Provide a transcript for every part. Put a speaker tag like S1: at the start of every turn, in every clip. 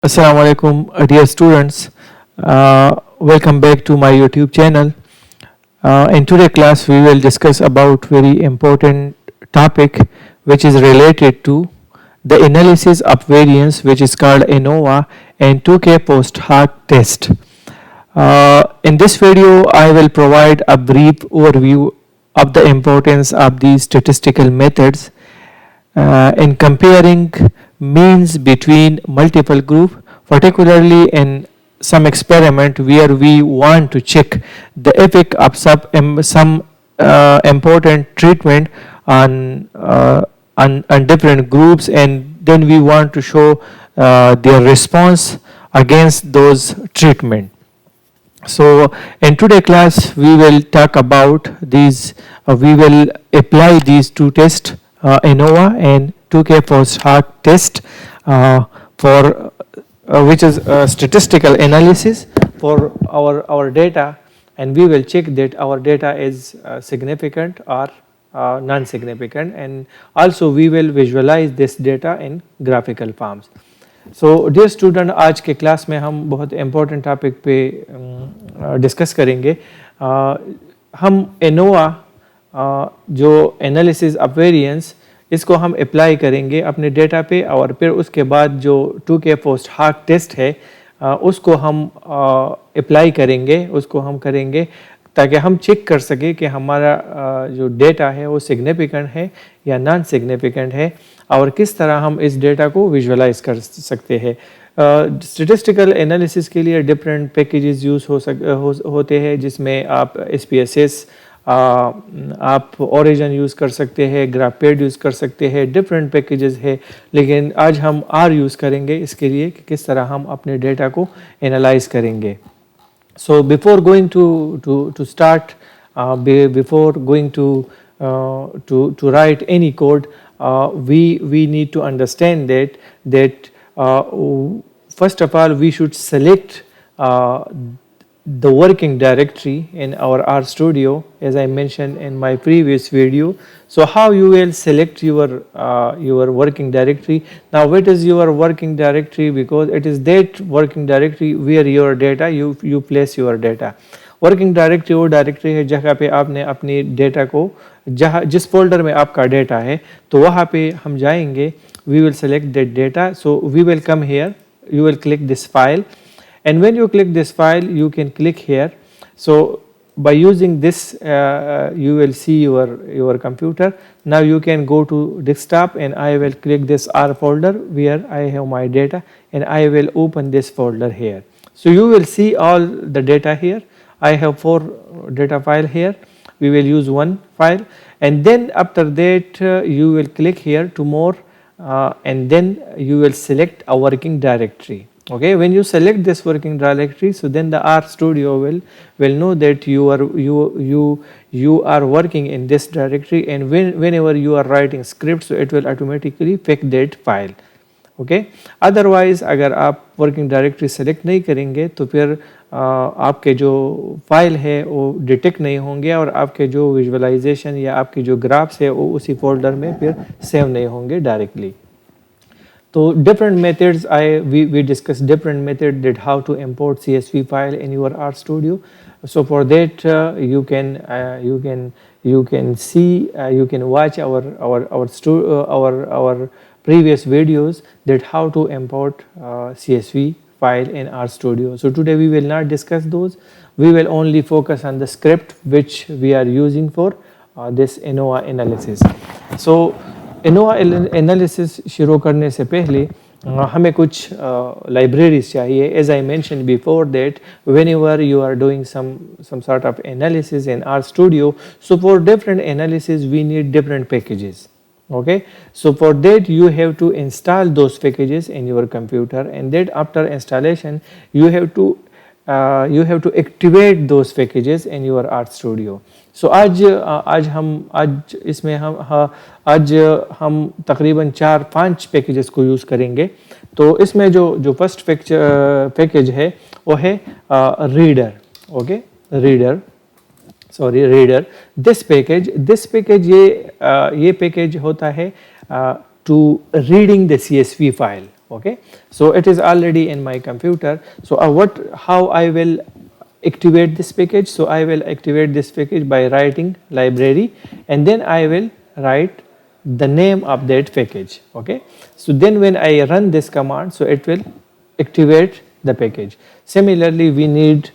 S1: Assalamu alaikum, dear students. Welcome back to my YouTube channel. In today's class, we will discuss about very important topic which is related to the analysis of variance, which is called ANOVA and Tukey post-hoc test. In this video, I will provide a brief overview of the importance of these statistical methods in comparing means between multiple groups, particularly in some experiment where we want to check the effect of some important treatment on different groups, and then we want to show their response against those treatment. So in today's class we will talk about these, we will apply these two tests, ANOVA and Tukey post-hoc test for which is statistical analysis for our data, and we will check that our data is significant or non-significant, and also we will visualize this data in graphical forms. So dear student, आज के class में हम बहुत important topic पे discuss करेंगे. हम ANOVA जो analysis of variance, इसको हम अप्लाई करेंगे अपने डेटा पे, और फिर उसके बाद जो टूके पोस्ट-हॉक टेस्ट है उसको हम अप्लाई करेंगे, उसको हम करेंगे ताकि हम चेक कर सकें कि हमारा जो डेटा है वो सिग्निफिकेंट है या नॉन सिग्निफिकेंट है, और किस तरह हम इस डेटा को विजुअलाइज कर सकते हैं. स्टैटिस्टिकल एनालिसिस के लिए डिफरेंट पैकेजेस यूज़ होते हैं, जिसमें आप SPSS, आप ओरिजिन यूज़ कर सकते हैं, ग्राफपेड यूज़ कर सकते हैं, डिफरेंट पैकेजेस है. लेकिन आज हम R यूज़ करेंगे इसके लिए कि किस तरह हम अपने डेटा को एनालाइज करेंगे. So before going to start, before going to write any code, we need to understand that first of all we should select the working directory in our R Studio, as I mentioned in my previous video. So how you will select your working directory? Now what is your working directory? Because it is that working directory where your data you place your data. Working directory वो directory है जहाँ पे आपने अपनी data को, जहाँ जिस folder में आपका डेटा है, तो वहाँ पे हम जाएंगे. We will select that data. So we will come here, you will click this file, and when you click this file you can click here. So by using this you will see your computer. Now you can go to desktop, and I will click this R folder where I have my data, and I will open this folder here. So you will see all the data here. I have 4 data file here. We will use one file, and then after that you will click here to more, and then you will select a working directory. Okay, when you select this working directory, so then the R Studio will know that you are working in this directory, and whenever you are writing script, so it will automatically pick that file. Okay, otherwise अगर आप working directory select नहीं करेंगे तो फिर आपके जो file है वो डिटेक्ट नहीं होंगे, और आपके जो विजुअलाइजेशन या आपके जो ग्राफ्स है वो उसी फोल्डर में फिर सेव नहीं होंगे directly. So different methods, we discussed different method that how to import CSV file in your R Studio. So for that you can see, you can watch our previous videos that how to import CSV file in R Studio. So today we will not discuss those. We will only focus on the script which we are using for this ANOVA analysis. So ANOVA analysis शुरू करने से पहले हमें कुछ libraries चाहिए. As I mention before that whenever you are doing some sort of analysis in R Studio, so for different analysis we need different packages. Okay, so for that you have to install those packages in your computer, and that after installation you have to activate those packages in your R Studio. So आज हम तकरीबन 4-5 packages को use करेंगे. तो इसमें जो first package है वो है reader. Okay, reader. This package ये पैकेज होता है to reading the CSV file. Okay, so it is already in my computer. So how I will activate this package? So I will activate this package by writing library, and then I will write the name of that package. Okay, so then when I run this command, so it will activate the package. Similarly, we need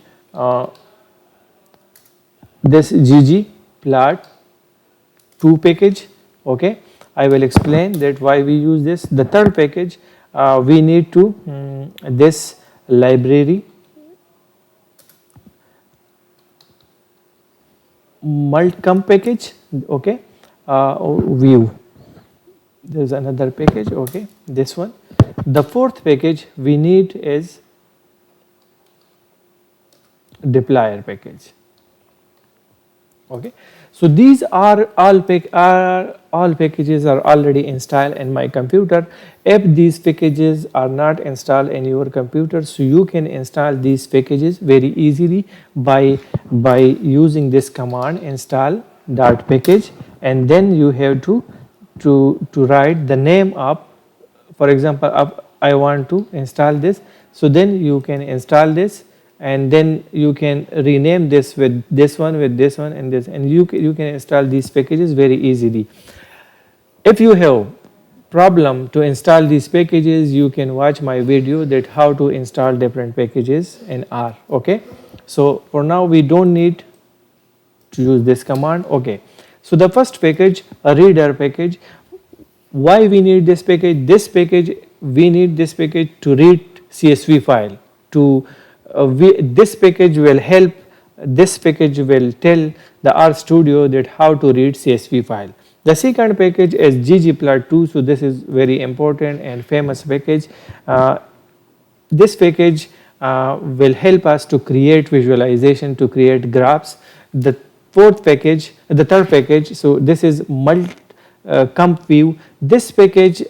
S1: this ggplot 2 package. Okay, I will explain that why we use this. The third package, we need to this library multcom package. Okay, view, there is another package. Okay, this one. The fourth package we need is deployer package. Okay, so these are all packages are already installed in my computer. If these packages are not installed in your computer, so you can install these packages very easily by using this command install dot package, and then you have to write the name of, for example, I want to install this, so then you can install this, and then you can rename this with this one, and this, and you can install these packages very easily. If you have problem to install these packages, you can watch my video that how to install different packages in R. Okay, so for now we don't need to use this command. Okay, so the first package, a reader package. Why we need this package? We need this package to read CSV file. This package will help. This package will tell the RStudio that how to read CSV file. The second package is ggplot2. So this is very important and famous package. This package will help us to create visualization, to create graphs. The third package. So this is comp view. This package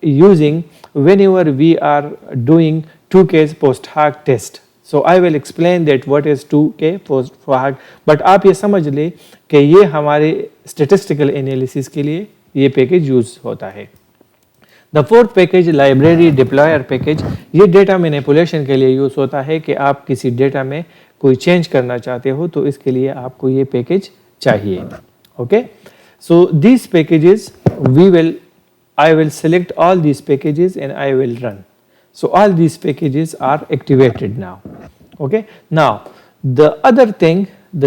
S1: using whenever we are doing 2K post-hoc test. So I will explain that what is 2K post-hoc, but आप ये समझ ले कि ये हमारे statistical analysis के लिए ये package use होता है. The fourth package library deployer package, ये data manipulation के लिए use होता है कि आप किसी data में कोई change करना चाहते हो तो इसके लिए आपको ये package चाहिए. Okay, so these packages I will select all these packages and I will run. So all these packages are activated now. Okay, now the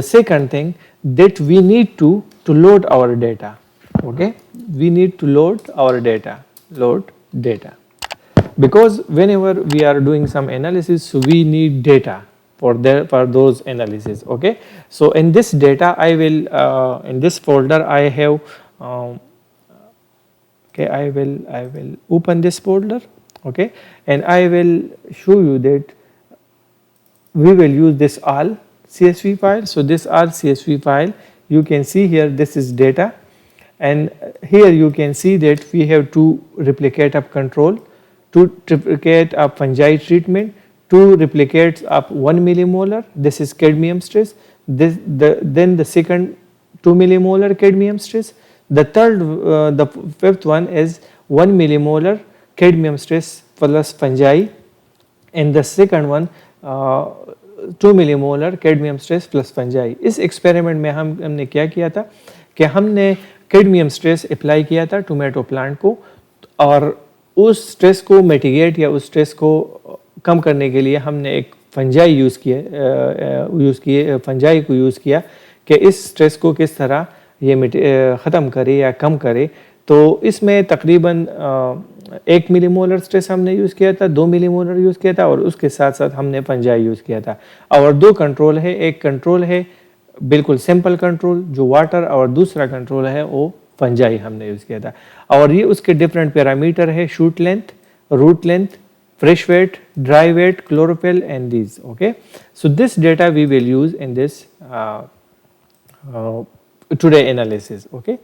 S1: second thing that we need to load our data. Okay, we need to load our data, because whenever we are doing some analysis, so we need data for those analysis. Okay, so in this data I will in this folder I have okay, I will open this folder. Okay, and I will show you that we will use this all CSV file. So this all CSV file, you can see here this is data, and here you can see that we have 2 replicate of control, 2 replicate of fungi treatment, 2 replicates of 1 millimolar. This is cadmium stress. Then the second 2 millimolar cadmium stress. The fifth one is 1 millimolar cadmium stress plus fungi, and the second one 2 millimolar cadmium stress plus fungi. इस experiment में हमने क्या किया था कि हमने cadmium stress apply किया था टोमेटो प्लांट को, और उस स्ट्रेस को मिटिगेट या उस स्ट्रेस को कम करने के लिए हमने एक फंजाई फंजाई को यूज़ किया कि इस स्ट्रेस को किस तरह ये ख़त्म करे या कम करे. तो इसमें तकरीबन 1 मिलीमोलर स्ट्रेस हमने यूज़ किया था, 2 मिलीमोलर यूज़ किया था, और उसके साथ साथ हमने फंजाई यूज़ किया था. और 2 कंट्रोल है, एक कंट्रोल है बिल्कुल सिंपल कंट्रोल जो वाटर, और दूसरा कंट्रोल है वो फंजाई हमने यूज़ किया था. और ये उसके डिफरेंट पैरामीटर है, shoot length, root length, fresh weight, dry weight, chlorophyll, and these. Okay, so this data we will use in this today analysis. Okay,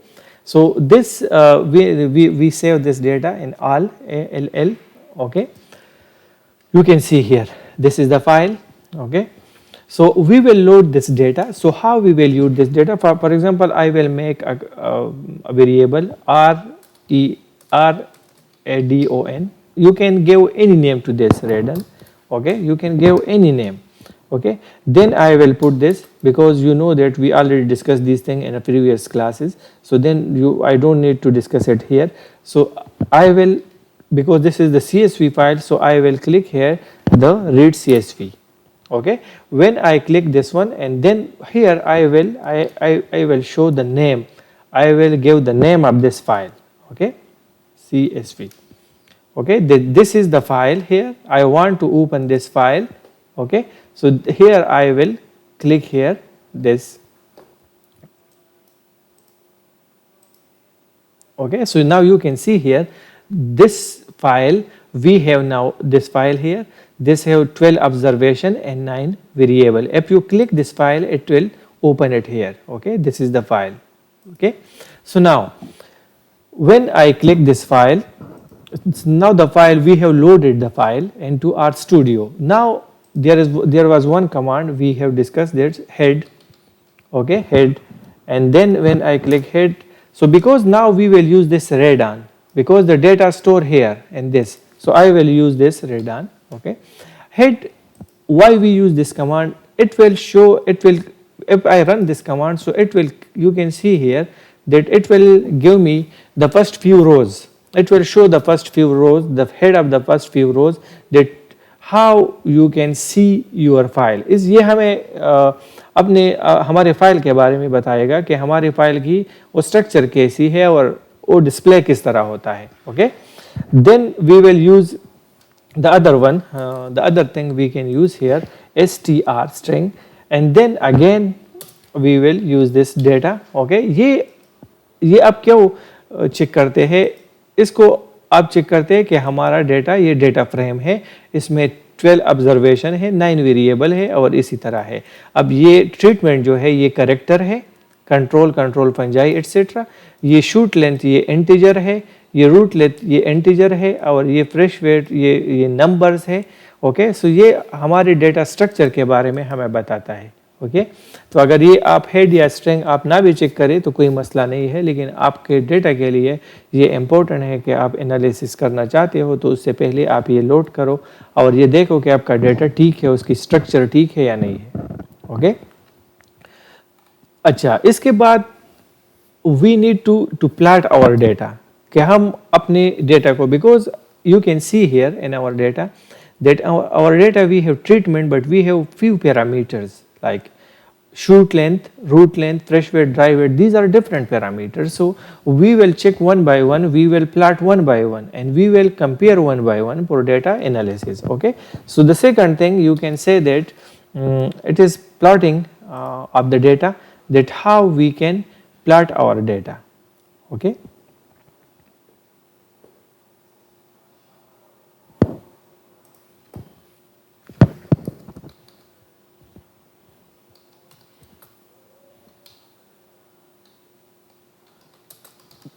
S1: so this we save this data in all ALL. Okay, you can see here this is the file. Okay, so we will load this data. So how we will use this data? For example, I will make a variable radon. you can give any name to this radon, okay, you can give any name, okay. Then I will put this, because you know that we already discussed these things in a previous classes, so then I don't need to discuss it here. So I will, because this is the CSV file, so I will click here the read CSV, okay. When I click this one, and then here I will show the name, I will give the name of this file, okay, CSV, okay. This is the file here, I want to open this file, okay. So here I will click here this, okay. So now you can see here this file, we have now this file here, this have 12 observation and 9 variable. If you click this file, it will open it here, okay. This is the file, okay. So now when I click this file, now the file, we have loaded the file into our studio. Now there was one command we have discussed, that's head, okay, head. And then when I click head, so because now we will use this radon, because the data store here and this, so I will use this radon, okay. Head, why we use this command, it will show, it will, if I run this command, so it will, you can see here that it will give me the first few rows, it will show the first few rows, the head of the first few rows, that how you can see your file is, ये हमें अपने हमारे file के बारे में बताएगा कि हमारी फाइल की वो स्ट्रक्चर कैसी है और वो डिस्प्ले किस तरह होता है, okay. Then we will use the other one, the other thing we can use here, str string, and then again we will use this data, okay. ये आप क्यों चेक करते हैं, इसको आप चेक करते हैं कि हमारा डेटा, ये डेटा फ्रेम है, इसमें 12 ऑब्जर्वेशन है, 9 वेरिएबल है और इसी तरह है. अब ये ट्रीटमेंट जो है ये करेक्टर है, कंट्रोल फंजाई एटसेट्रा, ये शूट लेंथ ये इंटीजर है, ये रूट लेंथ ये इंटीजर है और ये फ्रेश वेट ये नंबर्स है, ओके. सो ये हमारे डेटा स्ट्रक्चर के बारे में हमें बताता है, ओके. तो अगर ये आप हेड या स्ट्रिंग आप ना भी चेक करें तो कोई मसला नहीं है, लेकिन आपके डेटा के लिए ये इम्पोर्टेंट है कि आप एनालिसिस करना चाहते हो तो उससे पहले आप ये लोड करो और ये देखो कि आपका डेटा ठीक है, उसकी स्ट्रक्चर ठीक है या नहीं है, ओके. अच्छा, इसके बाद we need to plot our data, कि हम अपने डेटा को, because you can see here in our data that our data we have treatment, but we have few parameters like shoot length, root length, fresh weight, dry weight. These are different parameters. So we will check one by one, we will plot one by one, and we will compare one by one for data analysis. Okay. So the second thing you can say that it is plotting of the data, that how we can plot our data. Okay.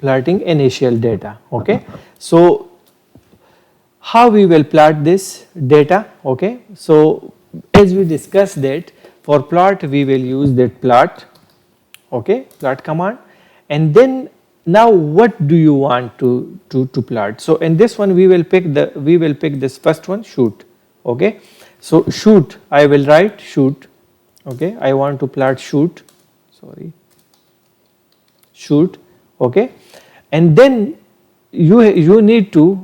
S1: Plotting initial data. Okay. So how we will plot this data? Okay. So as we discussed that for plot we will use that plot, okay, plot command, and then now what do you want to plot? So in this one we will pick this first one, shoot. Okay. So shoot, I will write shoot. Okay. I want to plot shoot, sorry, shoot. Okay. And then you need to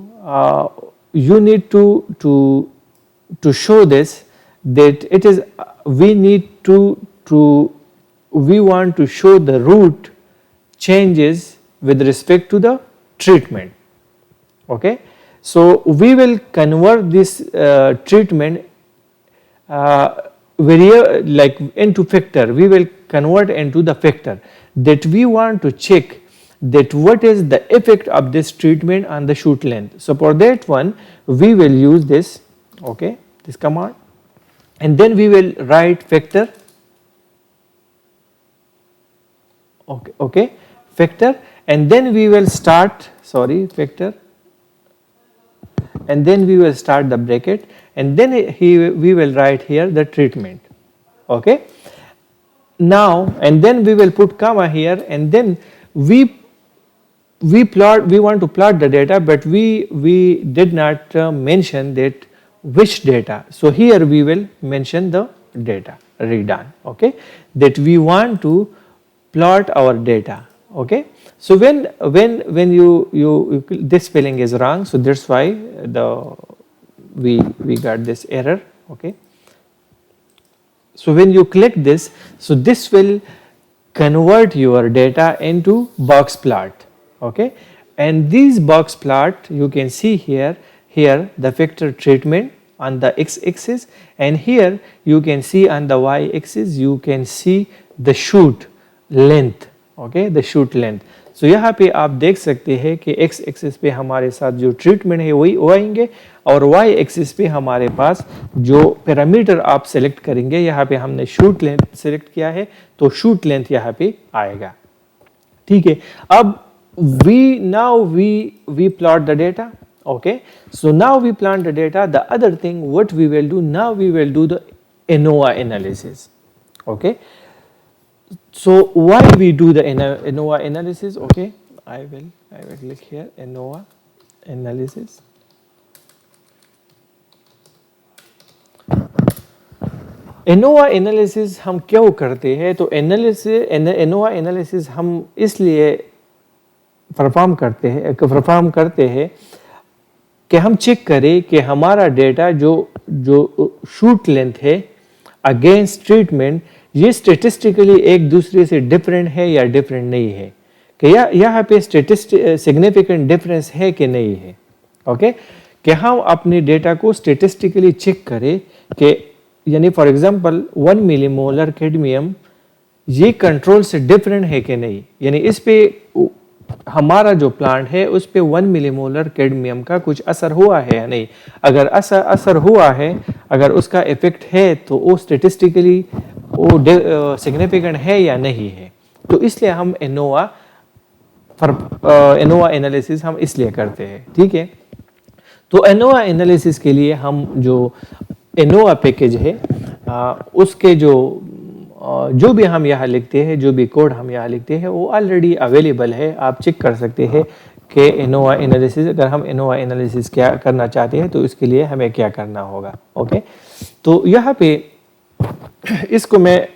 S1: show this, that it is we want to show the root changes with respect to the treatment. Okay. So we will convert this treatment like into factor. We will convert into the factor that we want to check that what is the effect of this treatment on the shoot length. So for that one we will use this, okay, this command, and then we will write factor, okay, factor, and then we will start, sorry, factor, and then we will start the bracket, and then we will write here the treatment. Okay. Now and then we will put comma here, and then we we want to plot the data, but we did not mention that which data. So here we will mention the data redone, okay, that we want to plot our data, okay. So when you this spelling is wrong, so that's why we got this error, okay. So when you click this, so this will convert your data into box plot, okay. And these box plot you can see here the vector treatment on the x-axis, and here you can see on the y-axis you can see the shoot length, okay, the shoot length. So यहाँ पे आप देख सकते हैं कि x axis पे हमारे साथ जो ट्रीटमेंट है वही आएंगे, और y एक्सिस पे हमारे पास जो पैरामीटर आप सेलेक्ट करेंगे, यहाँ पे हमने शूट लेंथ सेलेक्ट किया है तो शूट लेंथ यहाँ पे आएगा, ठीक है। अब we plot the data, okay. So now we plot the data. The other thing what we will do now, we will do the ANOVA analysis, okay. So why we do the ANOVA analysis, okay, I will click here ANOVA analysis. ANOVA analysis हम क्यों करते हैं, तो ANOVA analysis हम इसलिए perform करते हैं कि हम चेक करें कि हमारा डेटा जो शूट लेंथ है अगेंस्ट ट्रीटमेंट, ये स्टेटिस्टिकली एक दूसरे से डिफरेंट है या डिफरेंट नहीं है, कि यहाँ पे सिग्निफिकेंट डिफरेंस है कि नहीं है, ओके। कि हम अपने डेटा को स्टेटिस्टिकली चेक करें कि यानी फॉर एग्जांपल 1 मिलीमोलर कैडमियम ये कंट्रोल से डिफरेंट है कि नहीं, यानी इस पे हमारा जो प्लांट है उस पे 1 मिलीमोलर कैडमियम का कुछ असर हुआ है या नहीं। अगर असर हुआ है, अगर उसका इफेक्ट है तो वो स्टेटिस्टिकली वो सिग्निफिकेंट है या नहीं है। तो इसलिए हम ANOVA एनालिसिस हम इसलिए करते हैं, ठीक है। तो ANOVA एनालिसिस के लिए हम जो ANOVA पैकेज है उसके जो भी हम यहाँ लिखते हैं, जो भी कोड हम यहाँ लिखते हैं वो ऑलरेडी अवेलेबल है, आप चेक कर सकते हैं कि ANOVA एनालिसिस, अगर हम ANOVA एनालिसिस क्या करना चाहते हैं तो इसके लिए हमें क्या करना होगा, ओके। तो यहाँ पे इसको मैं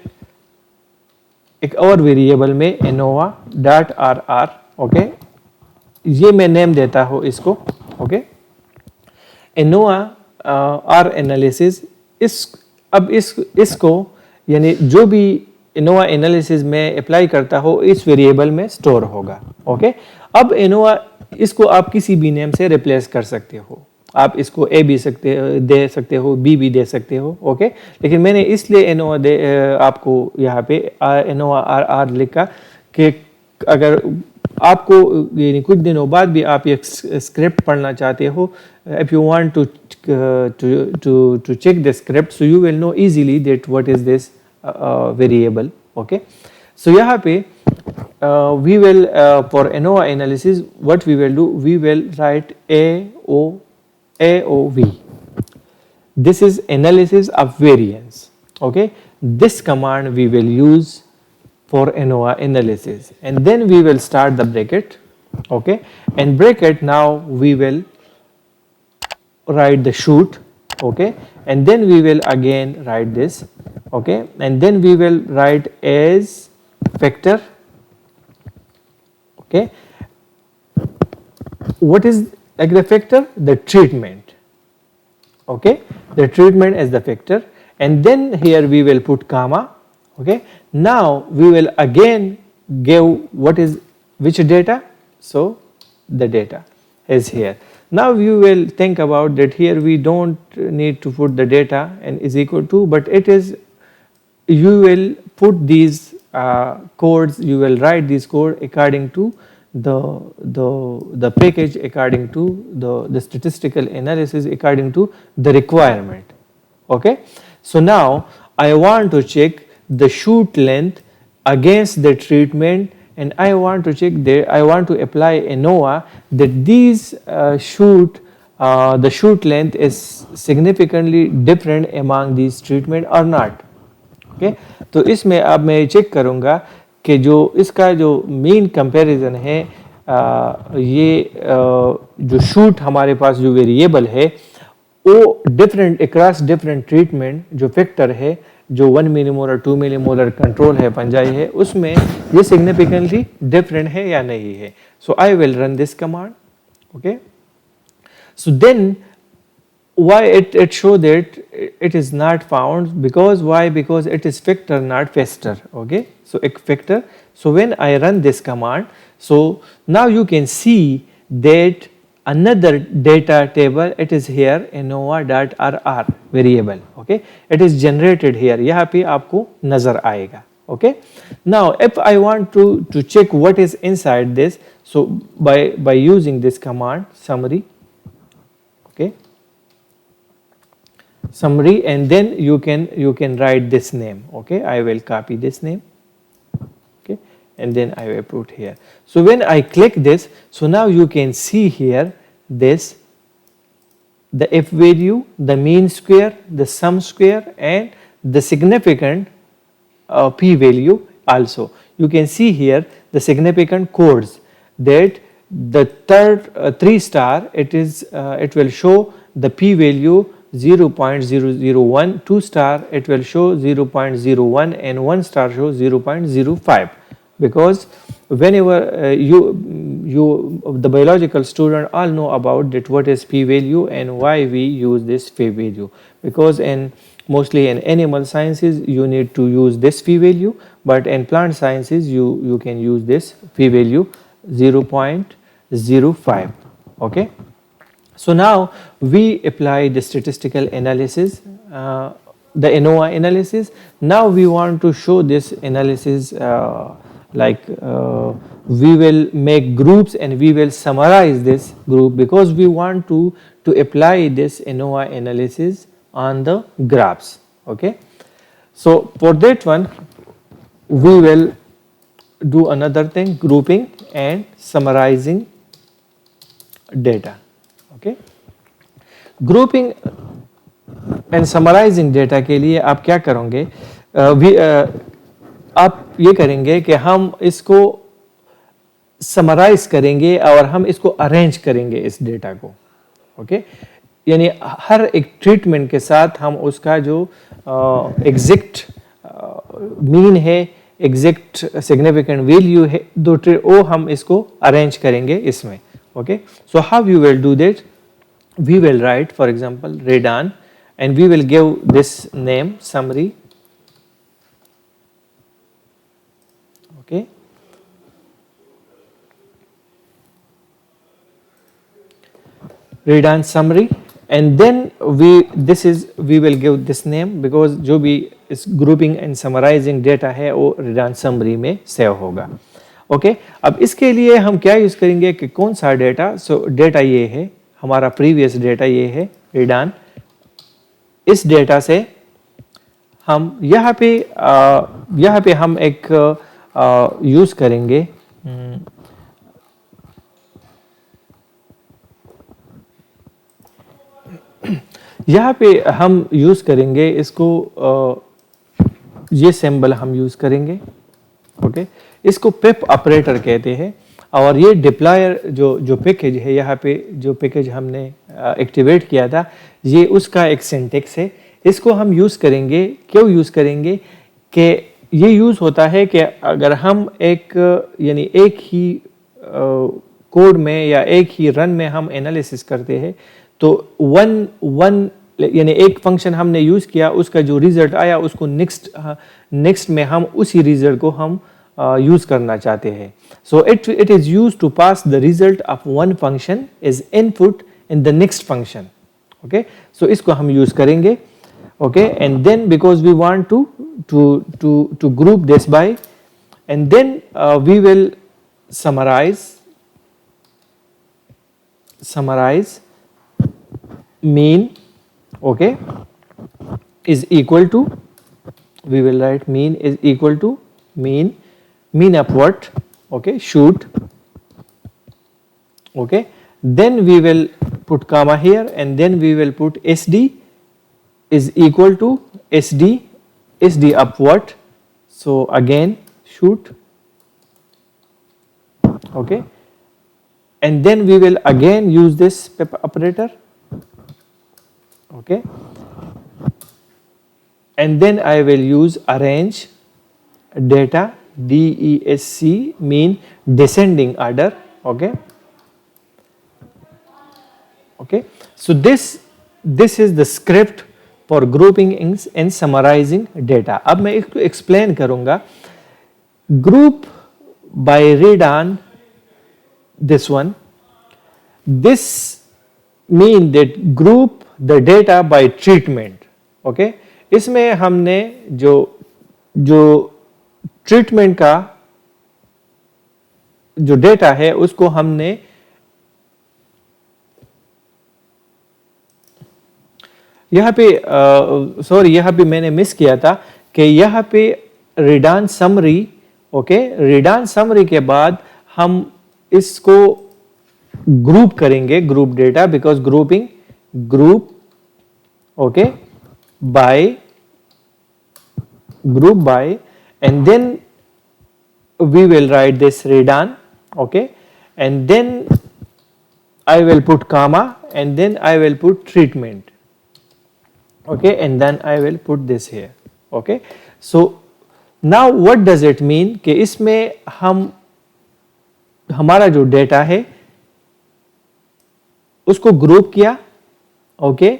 S1: एक और वेरिएबल में ANOVA.rr, ओके, ये मैं नेम देता हूँ इसको, ओके। ANOVA R एनालिसिस अब इसको यानी जो भी ANOVA एनालिसिस में अप्लाई करता हो इस वेरिएबल में स्टोर होगा, ओके। अब ANOVA इसको आप किसी भी नेम से रिप्लेस कर सकते हो, आप इसको A भी दे सकते हो, B भी दे सकते हो, ओके। लेकिन मैंने इसलिए ANOVA आपको यहाँ पे ANOVA RR लिखा कि अगर आपको यानी कुछ दिनों बाद भी आप ये स्क्रिप्ट पढ़ना चाहते हो, if you want to check the script, so you will know easily that what is this variable, okay. So यहाँ पे we will for ANOVA analysis what we will do, we will write AOV. This is analysis of variance, okay. This command we will use for ANOVA analysis, and then we will start the bracket, okay, and bracket now we will write the shoot, okay, and then we will again write this, okay, and then we will write as vector, okay. What is like the vector? The treatment, okay, the treatment as the vector, and then here we will put comma, okay. Now we will again give which data, so the data is here. Now you will think about that here we don't need to put the data and is equal to, but it is, you will put these codes, you will write this code according to the package, according to the statistical analysis, according to the requirement, okay. So now I want to check the shoot length against the treatment, and I want to check I want to apply ANOVA that these the shoot length is significantly different among these treatment or not, okay. तो इसमें अब मैं check करूँगा कि जो इसका जो mean comparison है ये जो शूट हमारे पास जो वेरिएबल है वो डिफरेंट अक्रॉस डिफरेंट ट्रीटमेंट जो फैक्टर है जो 1 मिलीमोलर 2 मिलीमोलर कंट्रोल है फंजाई है उसमें ये सिग्निफिकेंटली डिफरेंट है या नहीं है. So I will run this command. Okay, so then why it show that it is not found, because why, because it is factor not faster. Okay, so a factor. So when I run this command, so now you can see that another data table, it is here ANOVA.rr variable. Okay, it is generated here, यहाँ पे आपको नजर आएगा. Okay, now if I want to check what is inside this, so by using this command summary. Okay, summary, and then you can write this name. Okay, I will copy this name. Okay, and then I will put here. So when I click this, so now you can see here this, the f value, the mean square, the sum square, and the significant p value also. You can see here the significant codes that the third 3 star, it will show the p value 0.001, 2 star it will show 0.01, and 1 star shows 0.05, because whenever the biological student all know about that what is p value and why we use this p value, because mostly in animal sciences you need to use this p value, but in plant sciences you can use this p value 0.05. Okay, so now we apply the statistical analysis, the ANOVA analysis. Now we want to show this analysis we will make groups and we will summarize this group, because we want to apply this ANOVA analysis on the graphs. Okay, so for that one we will do another thing, grouping and summarizing data. Okay, grouping and summarizing data के लिए आप क्या करोगे, आप ये करेंगे कि हम इसको समराइज करेंगे और हम इसको अरेंज करेंगे इस डेटा को. ओके, यानी हर एक ट्रीटमेंट के साथ हम उसका जो एग्जैक्ट मीन है, एग्जैक्ट सिग्निफिकेंट वैल्यू है, वो हम इसको अरेंज करेंगे इसमें. Okay, so how you will do that, we will write for example रेडान and we will give this name summary. Okay, read on summary, and then we will give this name, because जो भी इस grouping and summarizing data है वो read on summary में save होगा. Okay, अब इसके लिए हम क्या यूज करेंगे कि कौन सा डेटा, सो डेटा ये है हमारा प्रीवियस डेटा, ये है read on. इस डेटा से हम यहाँ पे हम एक यूज करेंगे यहाँ पे हम यूज करेंगे इसको, ये सिंबल हम यूज करेंगे. ओके, इसको पिप ऑपरेटर कहते हैं, और ये डिप्लॉयर जो पैकेज है, यहाँ पे जो पैकेज हमने एक्टिवेट किया था, ये उसका एक सिंटेक्स है. इसको हम यूज़ करेंगे, क्यों यूज़ करेंगे कि ये यूज़ होता है कि अगर हम यानी एक ही कोड में या एक ही रन में हम एनालिसिस करते हैं, तो वन यानी एक फंक्शन हमने यूज़ किया, उसका जो रिजल्ट आया उसको नेक्स्ट में हम उसी रिजल्ट को हम यूज करना चाहते हैं. So it is use to pass the result of one function is input in the next function. Okay, so इसको हम यूज करेंगे. Okay, and then because we want to group this by, and then we will summarize mean. Okay, is equal to, we will write mean is equal to mean of what? Okay, shoot. Okay, then we will put comma here, and then we will put SD is equal to SD of what? So again shoot. Okay, and then we will again use this operator, okay, and then I will use arrange data, DESC mean descending order, okay. Okay, so this is the script for grouping and summarizing data. अब मैं इसको explain करूँगा. Group by read on this one. This mean that group the data by treatment. Okay, इसमें हमने जो treatment का जो data है उसको हमने यहाँ पे सॉरी यहाँ पे मैंने मिस किया था कि यहाँ पे रिडान समरी, ओके, रिडान समरी के बाद हम इसको ग्रुप करेंगे, group data, because grouping group, okay, by group by, and then we will write this रिडान, okay, and then I will put comma and then I will put treatment, okay, and then I will put this here, okay. So now what does it mean कि इसमें हम हमारा जो data है उसको group किया, okay,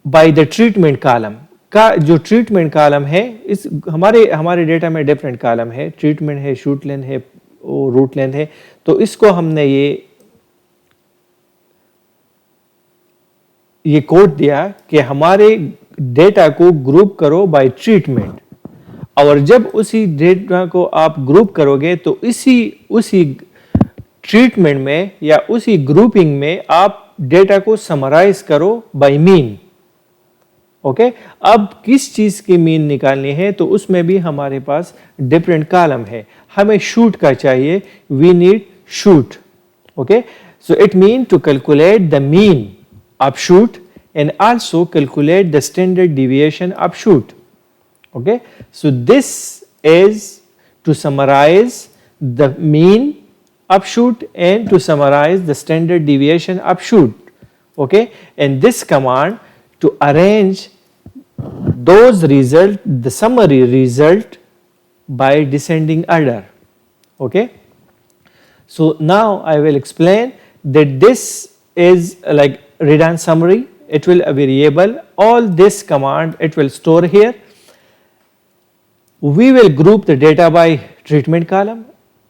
S1: by the treatment column का. जो ट्रीटमेंट कॉलम है इस हमारे डेटा में डिफरेंट कॉलम है, ट्रीटमेंट है, शूट लेंथ है, रूट लेंथ है, तो इसको हमने ये कोड दिया कि हमारे डेटा को ग्रुप करो बाय ट्रीटमेंट, और जब उसी डेटा को आप ग्रुप करोगे तो उसी ट्रीटमेंट में या उसी ग्रुपिंग में आप डेटा को समराइज करो बाय मीन, ओके. अब किस चीज की मीन निकालनी है तो उसमें भी हमारे पास डिफरेंट कॉलम है. हमें शूट का चाहिए, we need shoot, okay. So it mean to calculate the mean upshoot and also calculate the standard deviation upshoot, okay. So this is to summarize the mean upshoot and to summarize the standard deviation upshoot, okay. And this command to arrange those result, the summary result by descending order, okay. So now I will explain that this is like read summary. It will a variable, all this command it will store here. We will group the data by treatment column,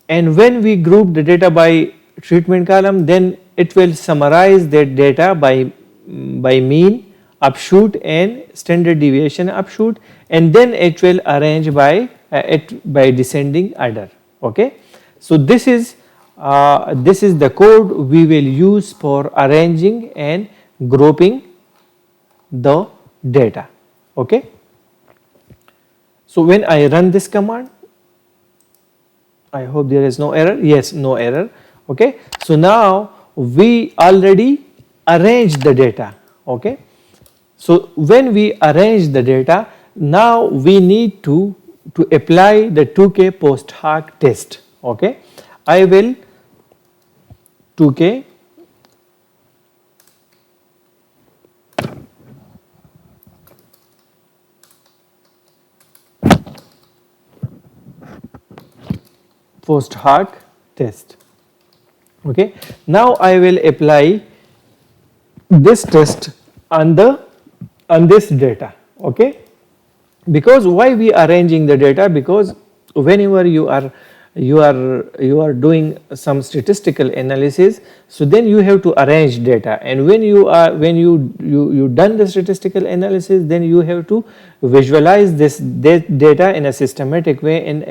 S1: and when we group the data by treatment column, then it will summarize that data by mean upshoot and standard deviation upshoot, and then it will arrange by descending order, okay. So this is the code we will use for arranging and grouping the data, okay. So when I run this command, I hope there is no error. Yes, no error, okay. So now we already arranged the data, okay. So when we arrange the data, now we need to apply the Tukey post-hoc test, okay. I will Tukey post-hoc test, okay. Now I will apply this test on this data, okay. Because why we are arranging the data? Because whenever you are doing some statistical analysis, so then you have to arrange data, and when you done the statistical analysis, then you have to visualize this data in a systematic way, in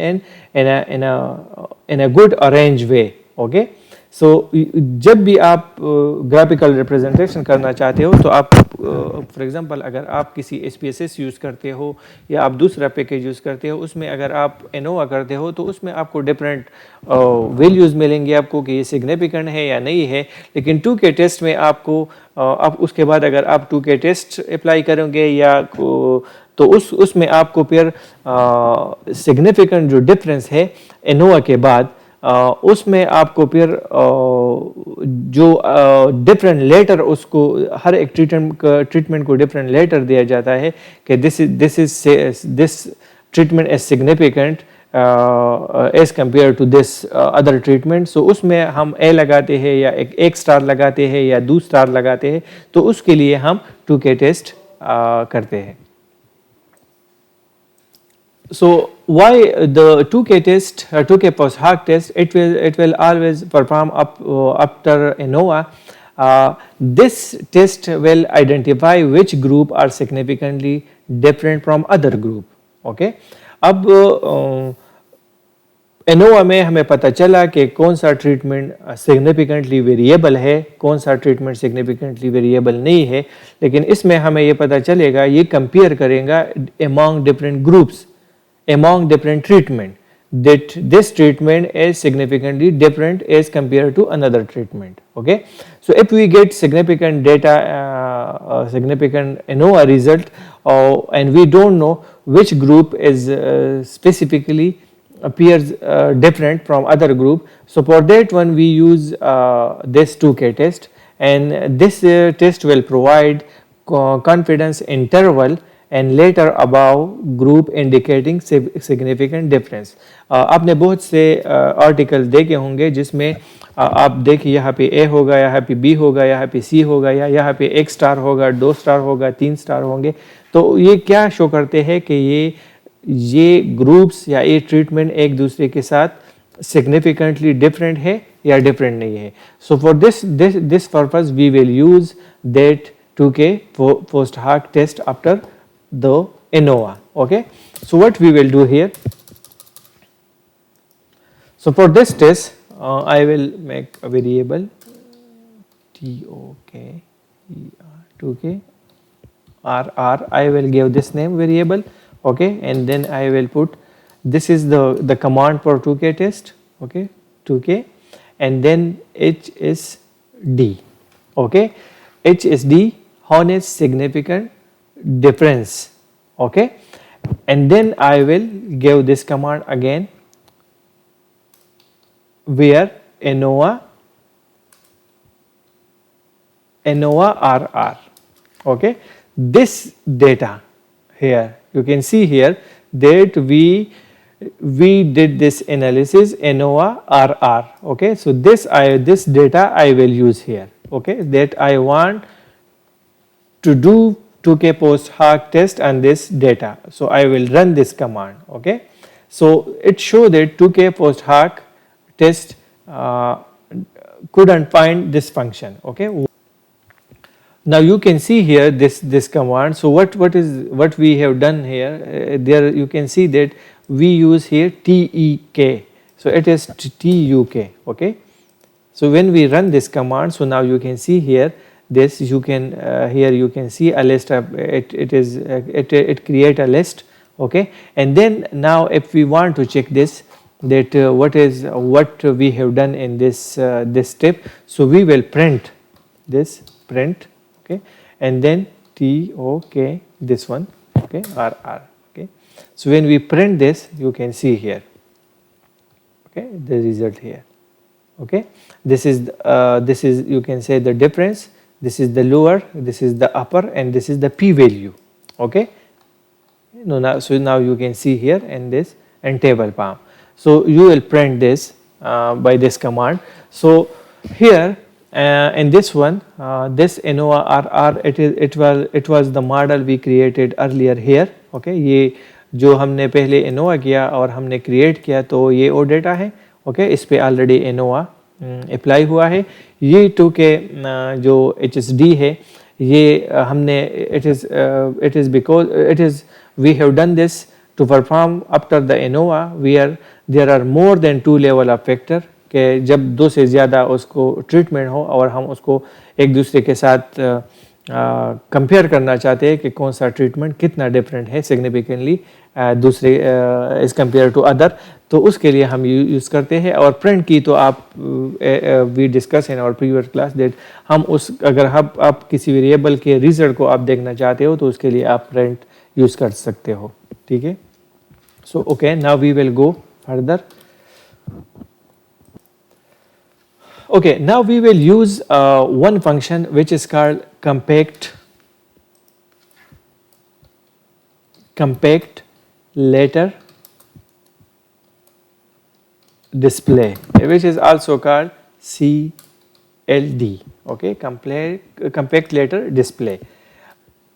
S1: a good arranged way, okay. So जब भी आप graphical representation करना चाहते हो तो आप for example अगर आप किसी SPSS यूज़ करते हो या आप दूसरा पैकेज यूज़ करते हो, उसमें अगर आप ANOVA करते हो तो उसमें आपको डिफरेंट वैल्यूज़ मिलेंगे आपको कि ये सिग्निफिकेंट है या नहीं है. लेकिन Tukey टेस्ट में आपको आप उसके बाद अगर आप Tukey टेस्ट अप्लाई करोगे या तो उसमें आपको फिर सिग्निफिकेंट जो डिफरेंस है ANOVA के बाद उसमें आपको फिर जो डिफरेंट लेटर उसको हर एक ट्रीटमेंट को डिफरेंट लेटर दिया जाता है कि this treatment is significant as compare to this other treatment. So उसमें हम ए लगाते हैं या एक स्टार लगाते हैं या 2 स्टार लगाते हैं, तो उसके लिए हम टूके टेस्ट करते हैं। So why the 2K test, 2K post-hoc test? It will always perform after ANOVA. This test will identify which group are significantly different from other group. Okay. अब ANOVA में हमें पता चला कि कौन सा ट्रीटमेंट सिग्निफिकेंटली वेरिएबल है, कौन सा ट्रीटमेंट सिग्निफिकेंटली वेरिएबल नहीं है, लेकिन इसमें हमें ये पता चलेगा, ये कंपेयर करेगा among different groups, among different treatment, that this treatment is significantly different as compared to another treatment. Okay, so if we get significant data, significant ANOVA result, and we don't know which group is specifically appears different from other group, so for that one we use this 2K test, and this test will provide confidence interval and later above group indicating significant difference. आपने बहुत से article देखे होंगे जिसमें आप देखिए यहाँ पे A होगा, यहाँ पे B होगा, यहाँ पे C होगा, या यहाँ पे 1 स्टार होगा, 2 स्टार होगा, 3 स्टार होंगे। तो ये क्या शो करते हैं कि ये ग्रुप्स या ये ट्रीटमेंट एक दूसरे के साथ सिग्निफिकेंटली डिफरेंट है या डिफरेंट नहीं है। So for this purpose we will use that 2K post-hoc test after the ANOVA. Okay, so what we will do here, so for this test I will make a variable TOK 2K I will give this name variable. Okay, and then I will put, this is the command for 2K test. Okay, 2K, and then HSD. Okay, HSD, honest significant difference. Okay, and then I will give this command again, where ANOVA RR. Okay, this data here, you can see here that we did this analysis ANOVA RR. Okay, so this data I will use here. Okay, that I want to do 2K post-hoc test on this data. So I will run this command. Okay, so it shows that 2K post-hoc test couldn't find this function. Okay, now you can see here this command. So what we have done here, there you can see that we use here TEK. So it is TUK. Okay, so when we run this command, so now you can see here, this you can here you can see a list of it create a list. Okay, and then now if we want to check this, that what we have done in this this step, so we will print this, print. Okay, and then TOK, this one. Okay, RR. Okay, so when we print this, you can see here. Okay, the result here. Okay, this is you can say the difference. This is the lower, this is the upper, and this is the p value. Okay, so now you can see here and this and table palm. So you will print this by this command. So here in this one, this ANOVA RR, it was the model we created earlier here. Okay, ये जो हमने पहले ANOVA किया और हमने create किया, तो ये वो data है. Okay, इस पे already ANOVA अप्लाई हुआ है. ये 2K जो HSD है, ये हमने it is because we have done this to perform after the ANOVA, where there are more than 2 level of factor, कि जब 2 से ज़्यादा उसको ट्रीटमेंट हो और हम उसको एक दूसरे के साथ कंपेयर करना चाहते हैं कि कौन सा ट्रीटमेंट कितना डिफरेंट है सिग्निफिकेंटली दूसरे एज कंपेयर टू अदर, तो उसके लिए हम यूज़ करते हैं. और प्रिंट की तो आप we discuss in our previous class that हम उस अगर आप किसी वेरिएबल के रिजल्ट को आप देखना चाहते हो तो उसके लिए आप प्रिंट यूज़ कर सकते हो. ठीक है. So okay, now we will go further. Okay, now we will use one function which is called compact letter display, which is also called CLD. Okay, compact letter display.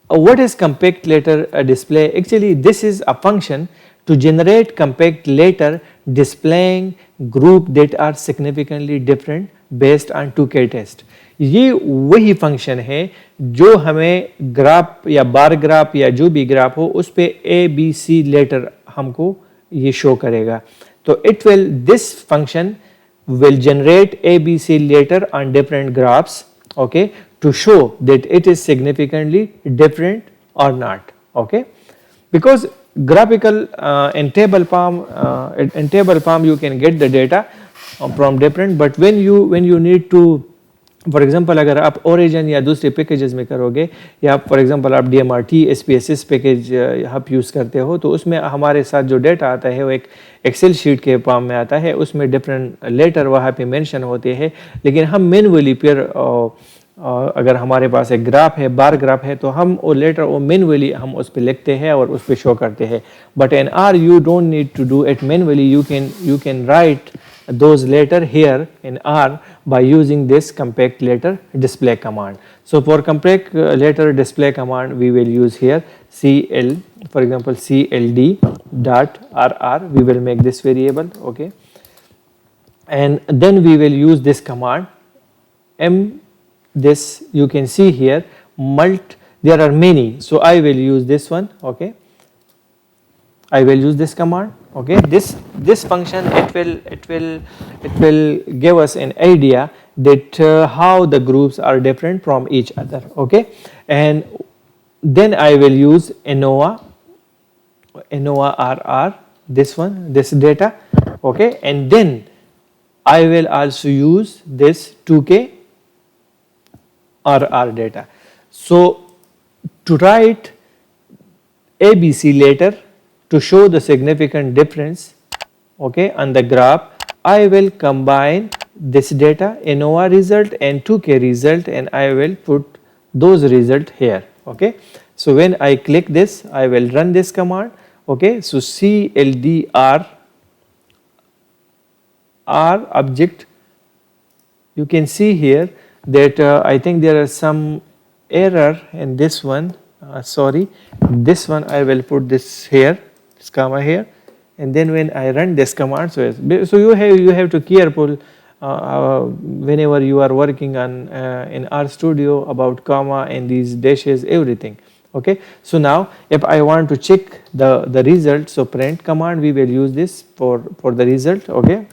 S1: What is compact letter display? Actually, this is a function to generate compact letter displaying group that are significantly different based on Tukey test. ये वही function है जो हमें graph या bar graph या जो भी graph हो उस पे ए बी सी लेटर हमको ये शो करेगा. तो it will this function will generate ABC letter on different graphs, okay, to show that it is significantly different or not, okay, because graphical in table form you can get the data from different, but when you need to for example अगर आप origin या दूसरे packages में करोगे या for example आप DMRT SPSS package आप use करते हो तो उसमें हमारे साथ जो डेटा आता है वो एक एक्सेल शीट के फॉर्म में आता है, उसमें डिफरेंट लेटर वहाँ पे मेंशन होते हैं, लेकिन हम मैनुअली फिर अगर हमारे पास एक ग्राफ है बार ग्राफ है तो हम वो लेटर वो मैनुअली हम उस पर लिखते हैं और उस पर शो करते हैं. But in R you don't need to do it manually, you can write those letter here in R by using this compact letter display command. So for compact letter display command we will use here CL, for example CLD dot RR, we will make this variable, okay, and then we will use this command M. This you can see here there are many, so I will use this one, okay, I will use this command, okay. This function it will give us an idea that how the groups are different from each other, okay, and then I will use ANOVA RR, this data, okay, and then I will also use this Tukey RR data. So to write ABC letter to show the significant difference, okay, on the graph, I will combine this data ANOVA result and Tukey result and I will put those result here, okay. So when I click this I will run this command, okay. So CLDR object, you can see here that I think there is some error in this one, sorry, this one I will put this here, this comma here, and then when I run this command, so you have to careful whenever you are working on in RStudio about comma and these dashes everything, okay. So now if I want to check the result, so print command we will use this for the result, okay,